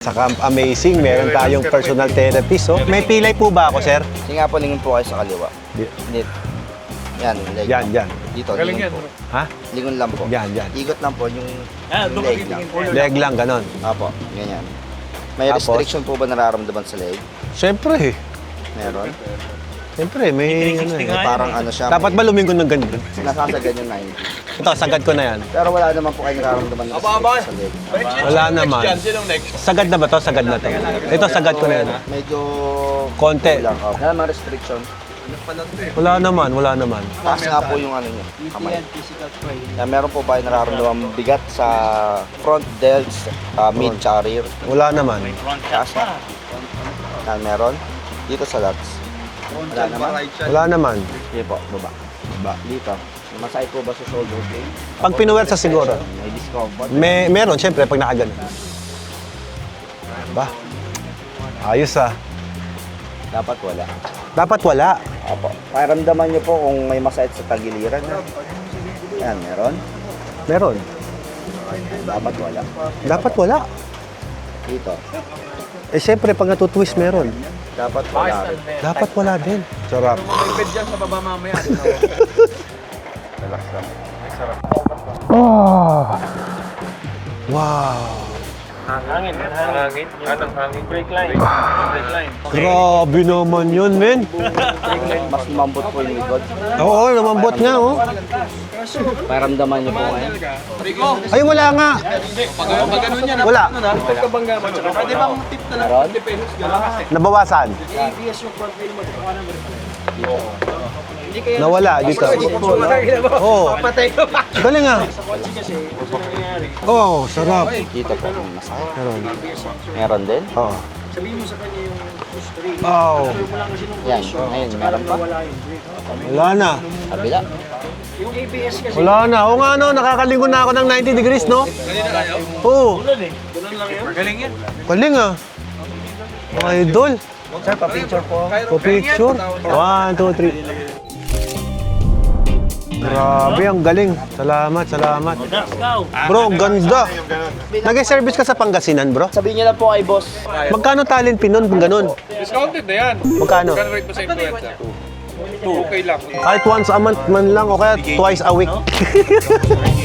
Saka amazing, meron tayong personal therapist. Oh. May pilay po ba ako, sir? Sige nga po, lingon po kayo sa kaliwa. Dito. Yan, leg. Yan. Dito, lingon po. Ha? Lingon lang po. Yan. Ikot lang po yung leg lang. Leg lang, ganon. Apo, ganyan. May Tapos? restriction po ba nararamdaman sa leg? Siyempre. Meron. Siyempre, may ano eh. Parang ano siya. Dapat ba lumingon ng ganyan? Nasasagad yung 90. Ito, sagad ko na yan. Pero wala naman po kayo nararamdaman na restriction sa leg. Wala naman. Sagad na ba to? Sagad na to. Ito, sagad ko na yan. Medyo... Konti. Lang. Wala naman restriction. Wala naman. Taas nga po yung ano nyo, kamay. Yan, meron po ba yung nararamdaman bigat sa front delts, mid, tsaka rear? Wala naman. Taas na. Yan, meron. Dito sa lats. Wala naman. Wala naman. Dito po, baba. Dito. Masakit po ba sa shoulder blade? Pag pinuwersa siguro. May discomfort. Meron, siyempre, pag nakaganon. Ba? Ayos ah. Dapat wala. Dapat wala. Opo. Pakiramdaman nyo po kung may masakit sa tagiliran. Yan, meron. Meron. Dapat wala. Dapat wala. Dito. Eh, siyempre, pag natutwist, meron. Dapat wala rin. Dapat wala din. Sarap. May bed dyan sa baba mamaya. Relax lang. Oh. Wow. Hangin. Anong hangin? Brake line. Grabe naman yun, men. Mas lumambot po yung likod. Oo, namambot nga, oh. Pakiramdaman nyo po ngayon. Ay, wala nga. Pag ganun yan, Wala. pag kabangga mo, pwede bang tip na lang Meron? 20 pesos gano'n? Nabawasan. ABS yung front wheel mo, kuha ng hindi kaya Nawala dito. Oo. patay ko pa. Galing ah. Sa kotse kasi, gusto na nangyari. Oo, sarap. Dito po, may masakit. Meron. Meron din? Oo. Sabihin mo sa kanya yung history. Wow. Wala kasi nung Yan, presyo. ngayon, meron pa? Wala yung brake. Wala na. Kabila. Yung ABS kasi, Wala na. Oo nga, no. Nakakalingon na ako ng 90 degrees, no? Oo. ganun lang yun. Magaling yan. Galing ah. Mga idol. Sir, pa-picture po. Pa-picture. 1, 2, 3. Grabe, ang galing. Salamat. Bro, ang ganda. Nag-service ka sa Pangasinan, bro? Sabihin niyo lang po kay boss. Magkano talent pinon kung ganun? Discounted na yan. Magkano? Kano rate mo sa influencer? 2. Okay lang. Kahit once a month man lang o kaya twice a week.